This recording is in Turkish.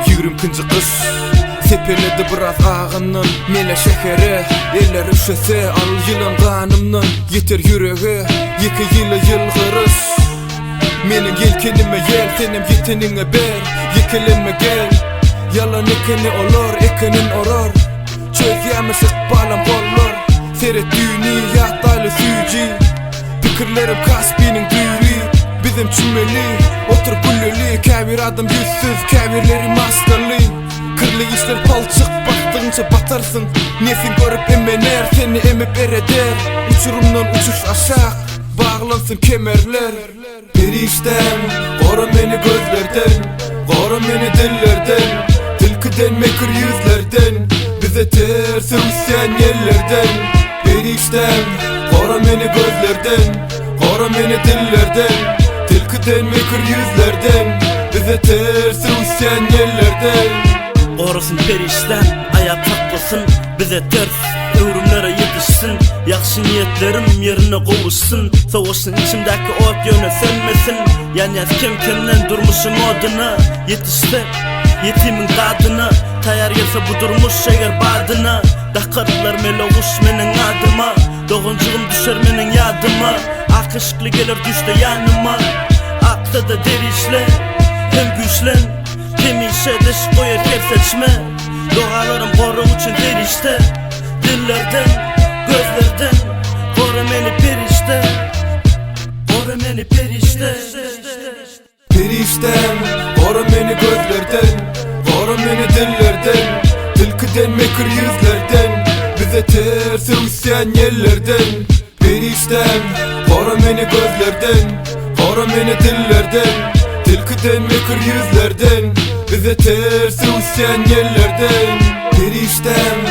Yürüm kınca kış Sepeledi biraz ağının Mele şekeri Eller üşese al yılan kanımdan Yeter yüreğe Yeki yılı yılgırış Menin yelkenime yel Senem yetenine ber Yekelenme gel Yalan ekeni olur Ekenin oror Çözüyeme sık bağlam bollar Seyrettiğini yahtaylı süyücü Fikirlerim kasbinin düğü Bizim çümeli Otur gülleli Kavir adım yüzsüz Kavirlerim astarlı Kırlı işler palçık Baktığınca batarsın Nefin görüp emener Seni emip ereder Uçurumdan uçuş aşağı Bağlansın kemerler Perişten Koru beni gözlerden Koru beni dillerden Tilkiden mekir yüzlerden Bize ters üsyan yerlerden Perişten Koru beni gözlerden Koru beni dillerden Tilkiden mekir yüzlerden Bize ters üsyan yerlerden Korusun perişten, ayak taklasın Bize ters, övrümlere yetişsin Yakşı niyetlerim yerine kovuşsun Soğuşsun içimdeki ot yöneselmesin Yan yaz kemkenden durmuşum oduna Yetişti, yetimin kadına Tayar gelse bu durmuş şeger badına Dakarlar meloğuş menin adıma Doğuncuğum düşer menin yadıma Akışıklı gelir düşte yanıma Akta da derişle, hem güçlen Temişe dış koyar seçme Doğalarım koru için derişte Dillerden, gözlerden Koru beni perişte Koru beni perişte Perişten Koru beni gözlerden Koru beni dillerden Tilkiden mekir yüzlerden Bize ters üsyan yerlerden Perişten Koru beni gözlerden Koru beni dillerden Tilkiden mekir yüzlerden Bize ters üsyan yerlerden Perişten